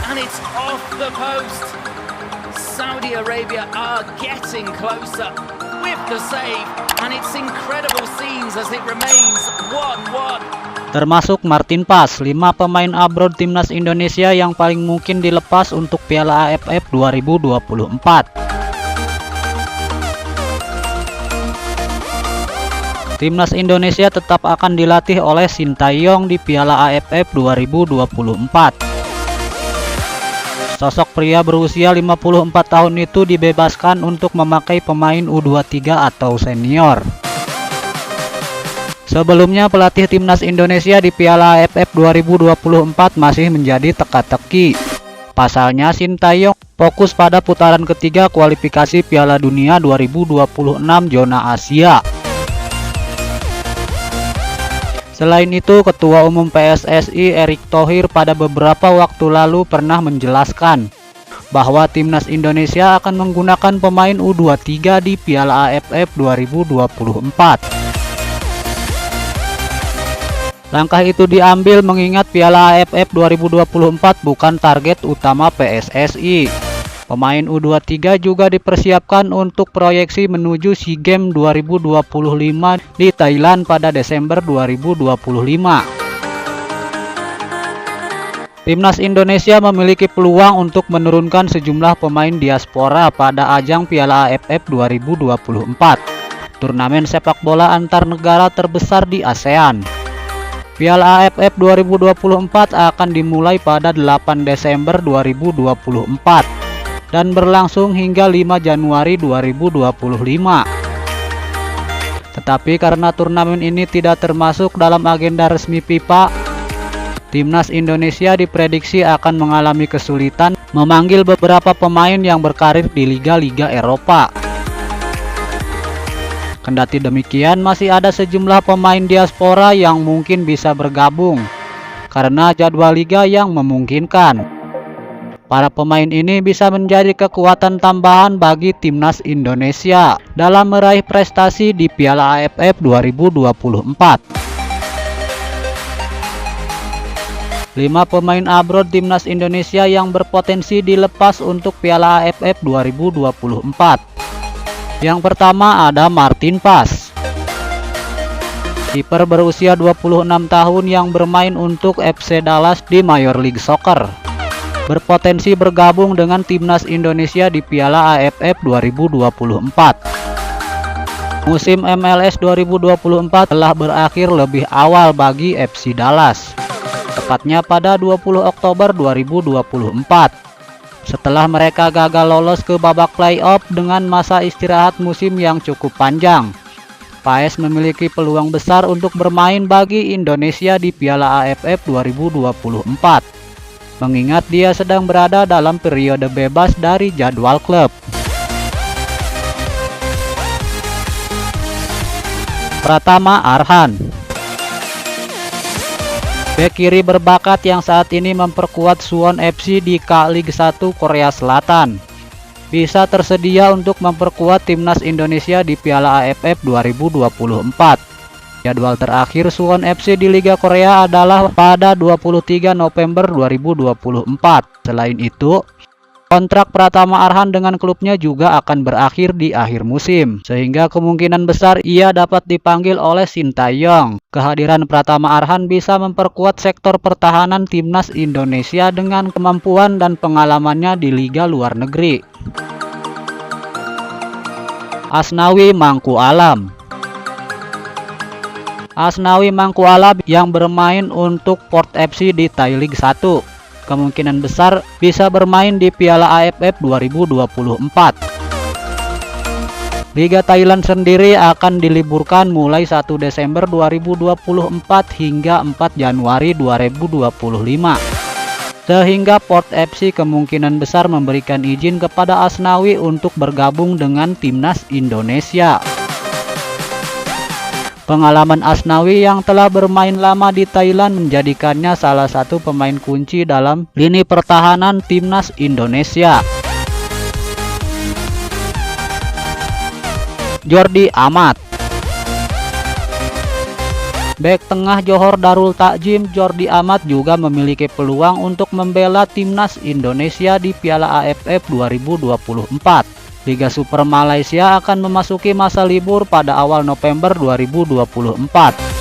and it's off the post. Saudi Arabia are getting closer with the save, and it's incredible scenes as it remains 1-1. Termasuk Martin Paes, 5 pemain abroad timnas Indonesia yang paling mungkin dilepas untuk Piala AFF 2024. Timnas Indonesia tetap akan dilatih oleh Sintayong di Piala AFF 2024. Sosok pria berusia 54 tahun itu dibebaskan untuk memakai pemain U23 atau senior. Sebelumnya pelatih timnas Indonesia di Piala AFF 2024 masih menjadi teka-teki. Pasalnya Sintayong fokus pada putaran ketiga kualifikasi Piala Dunia 2026 zona Asia. Selain itu, Ketua Umum PSSI Erick Thohir pada beberapa waktu lalu pernah menjelaskan bahwa timnas Indonesia akan menggunakan pemain U23 di Piala AFF 2024. Langkah itu diambil mengingat Piala AFF 2024 bukan target utama PSSI. Pemain U23 juga dipersiapkan untuk proyeksi menuju SEA Games 2025 di Thailand pada Desember 2025. Timnas Indonesia memiliki peluang untuk menurunkan sejumlah pemain diaspora pada ajang Piala AFF 2024, turnamen sepak bola antar negara terbesar di ASEAN. Piala AFF 2024 akan dimulai pada 8 Desember 2024. Dan berlangsung hingga 5 Januari 2025. Tetapi karena turnamen ini tidak termasuk dalam agenda resmi FIFA, timnas Indonesia diprediksi akan mengalami kesulitan memanggil beberapa pemain yang berkarir di liga-liga Eropa. Kendati demikian, masih ada sejumlah pemain diaspora yang mungkin bisa bergabung karena jadwal liga yang memungkinkan. Para pemain ini bisa menjadi kekuatan tambahan bagi timnas Indonesia dalam meraih prestasi di Piala AFF 2024. 5 pemain abroad timnas Indonesia yang berpotensi dilepas untuk Piala AFF 2024. Yang pertama ada Martin Paes. Kiper berusia 26 tahun yang bermain untuk FC Dallas di Major League Soccer. Berpotensi bergabung dengan timnas Indonesia di Piala AFF 2024. Musim MLS 2024 telah berakhir lebih awal bagi FC Dallas, tepatnya pada 20 Oktober 2024. Setelah mereka gagal lolos ke babak playoff dengan masa istirahat musim yang cukup panjang, Paes memiliki peluang besar untuk bermain bagi Indonesia di Piala AFF 2024. Mengingat dia sedang berada dalam periode bebas dari jadwal klub. Pratama Arhan, bek kiri berbakat yang saat ini memperkuat Suwon FC di K-League 1 Korea Selatan, bisa tersedia untuk memperkuat timnas Indonesia di Piala AFF 2024. Jadwal terakhir Suwon FC di Liga Korea adalah pada 23 November 2024. Selain itu, kontrak Pratama Arhan dengan klubnya juga akan berakhir di akhir musim, sehingga kemungkinan besar ia dapat dipanggil oleh Sintayong. Kehadiran Pratama Arhan bisa memperkuat sektor pertahanan timnas Indonesia dengan kemampuan dan pengalamannya di liga luar negeri. Asnawi Mangku Alam. Asnawi Mangku Alam yang bermain untuk Port FC di Thai League 1 kemungkinan besar bisa bermain di Piala AFF 2024. Liga Thailand sendiri akan diliburkan mulai 1 Desember 2024 hingga 4 Januari 2025. Sehingga Port FC kemungkinan besar memberikan izin kepada Asnawi untuk bergabung dengan timnas Indonesia. Pengalaman Asnawi yang telah bermain lama di Thailand menjadikannya salah satu pemain kunci dalam lini pertahanan timnas Indonesia. Jordi Amat. Bek tengah Johor Darul Takzim Jordi Amat juga memiliki peluang untuk membela timnas Indonesia di Piala AFF 2024. Liga Super Malaysia akan memasuki masa libur pada awal November 2024.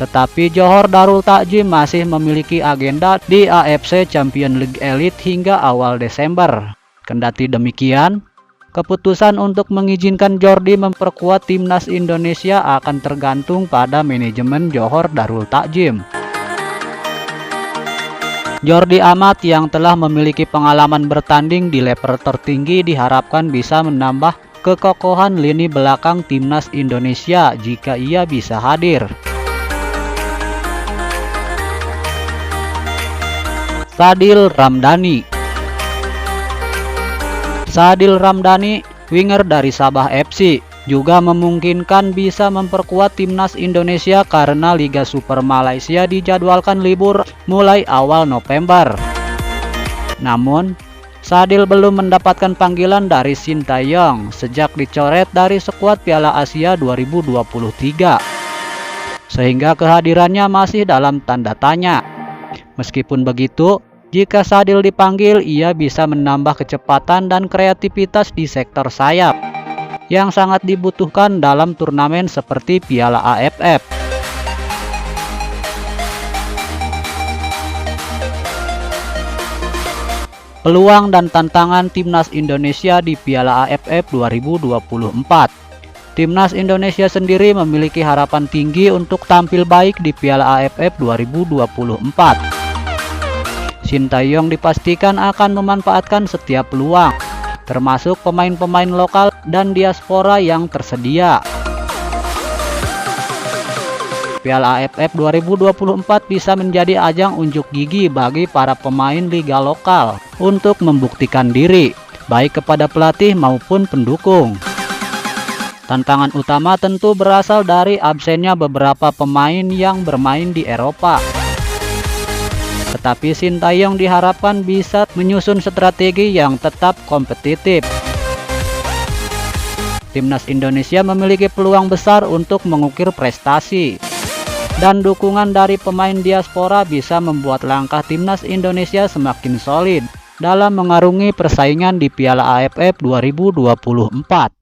Tetapi Johor Darul Takzim masih memiliki agenda di AFC Champions League Elite hingga awal Desember. Kendati demikian, keputusan untuk mengizinkan Jordi memperkuat timnas Indonesia akan tergantung pada manajemen Johor Darul Takzim. Jordi Amat yang telah memiliki pengalaman bertanding di level tertinggi diharapkan bisa menambah kekokohan lini belakang timnas Indonesia jika ia bisa hadir. Sadil Ramdhani. Sadil Ramdhani, winger dari Sabah FC, juga memungkinkan bisa memperkuat timnas Indonesia karena Liga Super Malaysia dijadwalkan libur mulai awal November. Namun, Sadil belum mendapatkan panggilan dari Sintayong sejak dicoret dari skuad Piala Asia 2023. Sehingga kehadirannya masih dalam tanda tanya. Meskipun begitu, jika Sadil dipanggil, ia bisa menambah kecepatan dan kreativitas di sektor sayap yang sangat dibutuhkan dalam turnamen seperti Piala AFF. Peluang dan tantangan timnas Indonesia di Piala AFF 2024. Timnas Indonesia sendiri memiliki harapan tinggi untuk tampil baik di Piala AFF 2024. Sintayong dipastikan akan memanfaatkan setiap peluang, termasuk pemain-pemain lokal dan diaspora yang tersedia. Piala AFF 2024 bisa menjadi ajang unjuk gigi bagi para pemain liga lokal untuk membuktikan diri, baik kepada pelatih maupun pendukung. Tantangan utama tentu berasal dari absennya beberapa pemain yang bermain di Eropa. Tetapi Sintayong diharapkan bisa menyusun strategi yang tetap kompetitif. Timnas Indonesia memiliki peluang besar untuk mengukir prestasi. Dan dukungan dari pemain diaspora bisa membuat langkah timnas Indonesia semakin solid dalam mengarungi persaingan di Piala AFF 2024.